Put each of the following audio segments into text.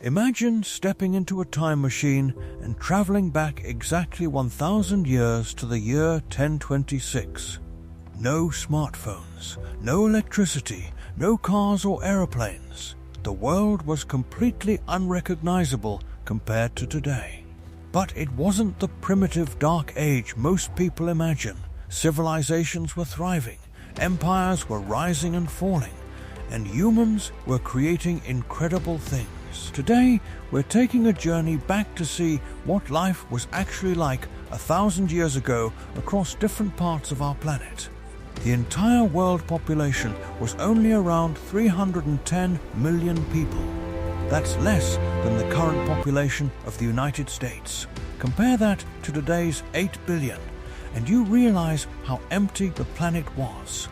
Imagine stepping into a time machine and traveling back exactly 1,000 years to the year 1026. No smartphones, no electricity, no cars or aeroplanes. The world was completely unrecognizable compared to today. But it wasn't the primitive dark age most people imagine. Civilizations were thriving, empires were rising and falling, and humans were creating incredible things. Today, we're taking a journey back to see what life was actually like 1,000 years ago across different parts of our planet. The entire world population was only around 310 million people. That's less than the current population of the United States. Compare that to today's 8 billion, and you realize how empty the planet was.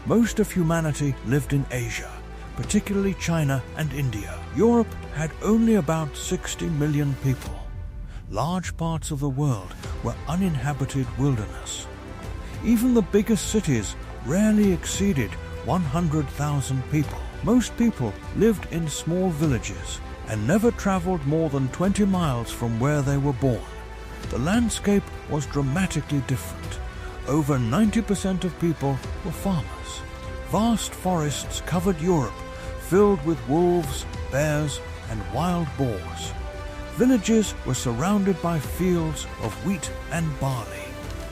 Most of humanity lived in Asia, particularly China and India. Europe had only about 60 million people. Large parts of the world were uninhabited wilderness. Even the biggest cities rarely exceeded 100,000 people. Most people lived in small villages and never traveled more than 20 miles from where they were born. The landscape was dramatically different. Over 90% of people were farmers. Vast forests covered Europe, filled with wolves, bears, and wild boars. Villages were surrounded by fields of wheat and barley.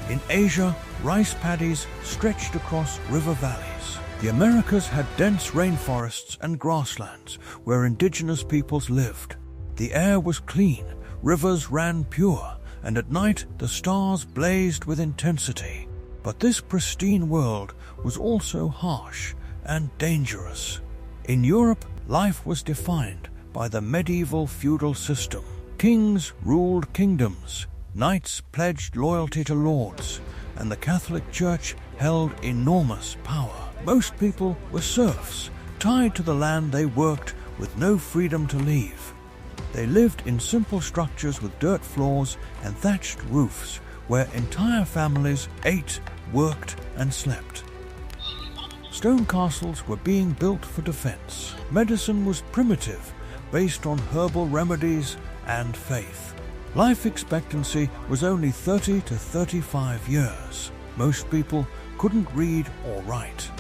In Asia, rice paddies stretched across river valleys. The Americas had dense rainforests and grasslands where indigenous peoples lived. The air was clean, rivers ran pure, and at night the stars blazed with intensity. But this pristine world was also harsh and dangerous. In Europe, life was defined by the medieval feudal system. Kings ruled kingdoms, knights pledged loyalty to lords, and the Catholic Church held enormous power. Most people were serfs, tied to the land they worked with no freedom to leave. They lived in simple structures with dirt floors and thatched roofs, where entire families ate, worked, and slept. Stone castles were being built for defense. Medicine was primitive, based on herbal remedies and faith. Life expectancy was only 30 to 35 years. Most people couldn't read or write.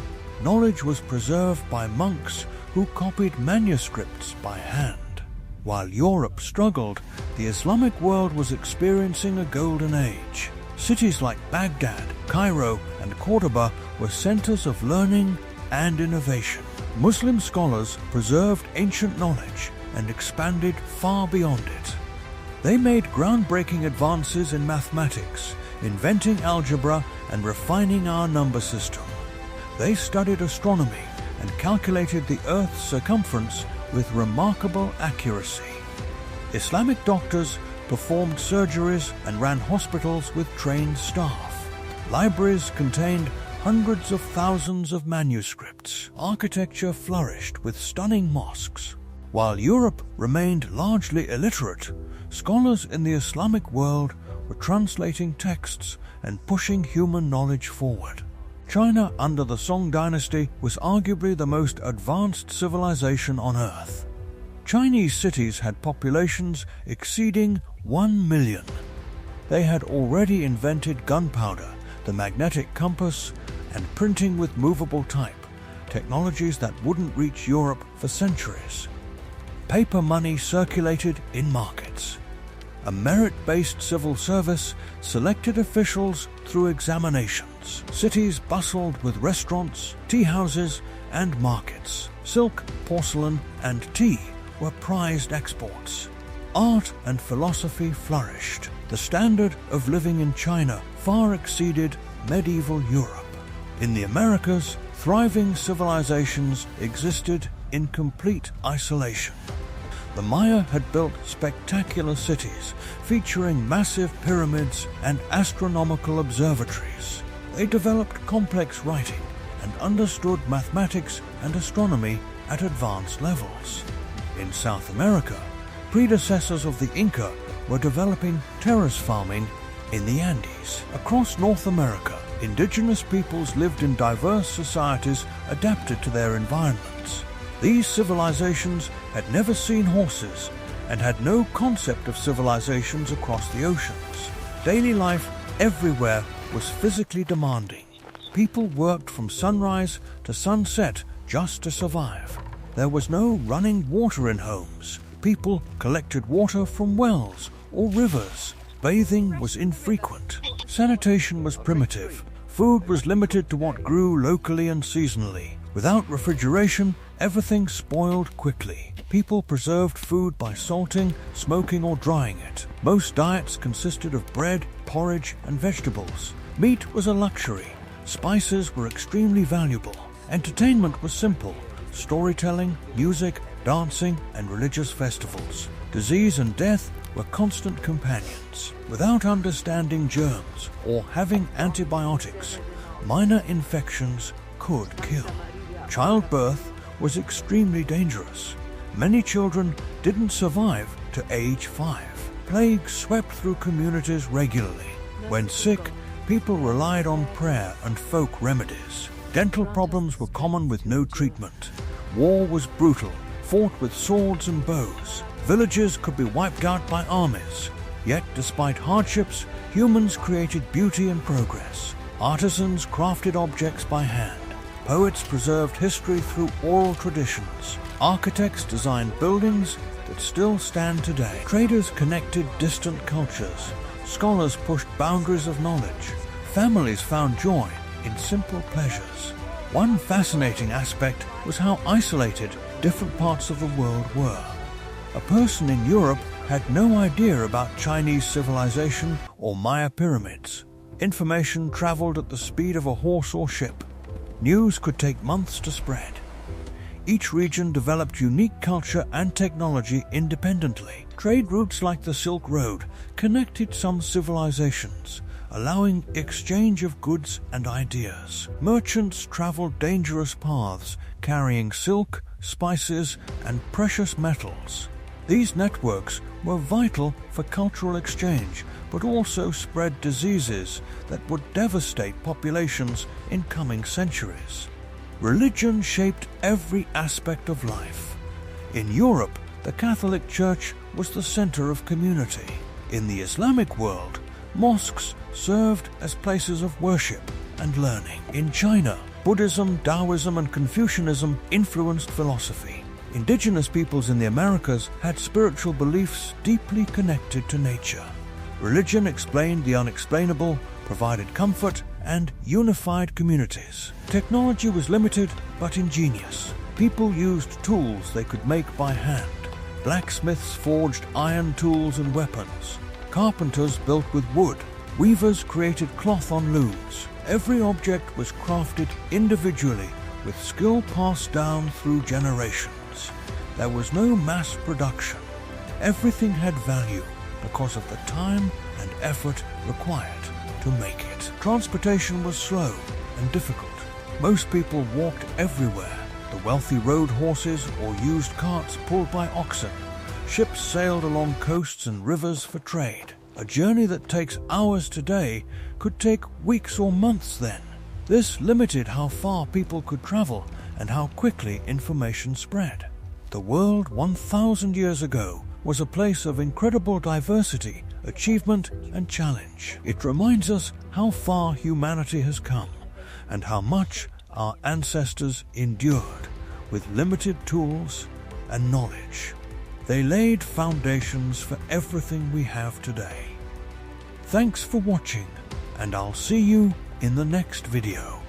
Knowledge was preserved by monks who copied manuscripts by hand. While Europe struggled, the Islamic world was experiencing a golden age. Cities like Baghdad, Cairo, and Cordoba were centers of learning and innovation. Muslim scholars preserved ancient knowledge and expanded far beyond it. They made groundbreaking advances in mathematics, inventing algebra and refining our number system. They studied astronomy and calculated the Earth's circumference with remarkable accuracy. Islamic doctors performed surgeries and ran hospitals with trained staff. Libraries contained hundreds of thousands of manuscripts. Architecture flourished with stunning mosques. While Europe remained largely illiterate, scholars in the Islamic world were translating texts and pushing human knowledge forward. China under the Song dynasty was arguably the most advanced civilization on Earth. Chinese cities had populations exceeding 1 million. They had already invented gunpowder, the magnetic compass, and printing with movable type, technologies that wouldn't reach Europe for centuries. Paper money circulated in markets. A merit-based civil service selected officials through examinations. Cities bustled with restaurants, tea houses, and markets. Silk, porcelain, and tea were prized exports. Art and philosophy flourished. The standard of living in China far exceeded medieval Europe. In the Americas, thriving civilizations existed in complete isolation. The Maya had built spectacular cities featuring massive pyramids and astronomical observatories. They developed complex writing and understood mathematics and astronomy at advanced levels. In South America, predecessors of the Inca were developing terrace farming in the Andes. Across North America, indigenous peoples lived in diverse societies adapted to their environments. These civilizations had never seen horses and had no concept of civilizations across the oceans. Daily life everywhere was physically demanding. People worked from sunrise to sunset just to survive. There was no running water in homes. People collected water from wells or rivers. Bathing was infrequent. Sanitation was primitive. Food was limited to what grew locally and seasonally. Without refrigeration, everything spoiled quickly. People preserved food by salting, smoking, or drying it. Most diets consisted of bread, porridge, and vegetables. Meat was a luxury. Spices were extremely valuable. Entertainment was simple: storytelling, music, dancing, and religious festivals. Disease and death were constant companions. Without understanding germs or having antibiotics, minor infections could kill. Childbirth was extremely dangerous. Many children didn't survive to age 5. Plague swept through communities regularly. When sick, people relied on prayer and folk remedies. Dental problems were common with no treatment. War was brutal, fought with swords and bows. Villages could be wiped out by armies. Yet, despite hardships, humans created beauty and progress. Artisans crafted objects by hand. Poets preserved history through oral traditions. Architects designed buildings that still stand today. Traders connected distant cultures. Scholars pushed boundaries of knowledge. Families found joy in simple pleasures. One fascinating aspect was how isolated different parts of the world were. A person in Europe had no idea about Chinese civilization or Maya pyramids. Information traveled at the speed of a horse or ship. News could take months to spread. Each region developed unique culture and technology independently. Trade routes like the Silk Road connected some civilizations, allowing exchange of goods and ideas. Merchants traveled dangerous paths, carrying silk, spices, and precious metals. These networks were vital for cultural exchange, but also spread diseases that would devastate populations in coming centuries. Religion shaped every aspect of life. In Europe, the Catholic Church was the center of community. In the Islamic world, mosques served as places of worship and learning. In China, Buddhism, Taoism, and Confucianism influenced philosophy. Indigenous peoples in the Americas had spiritual beliefs deeply connected to nature. Religion explained the unexplainable, provided comfort, and unified communities. Technology was limited but ingenious. People used tools they could make by hand. Blacksmiths forged iron tools and weapons. Carpenters built with wood. Weavers created cloth on looms. Every object was crafted individually with skill passed down through generations. There was no mass production. Everything had value because of the time and effort required to make it. Transportation was slow and difficult. Most people walked everywhere. The wealthy rode horses or used carts pulled by oxen. Ships sailed along coasts and rivers for trade. A journey that takes hours today could take weeks or months then. This limited how far people could travel and how quickly information spread. The world 1,000 years ago was a place of incredible diversity, achievement, and challenge. It reminds us how far humanity has come and how much our ancestors endured with limited tools and knowledge. They laid foundations for everything we have today. Thanks for watching, and I'll see you in the next video.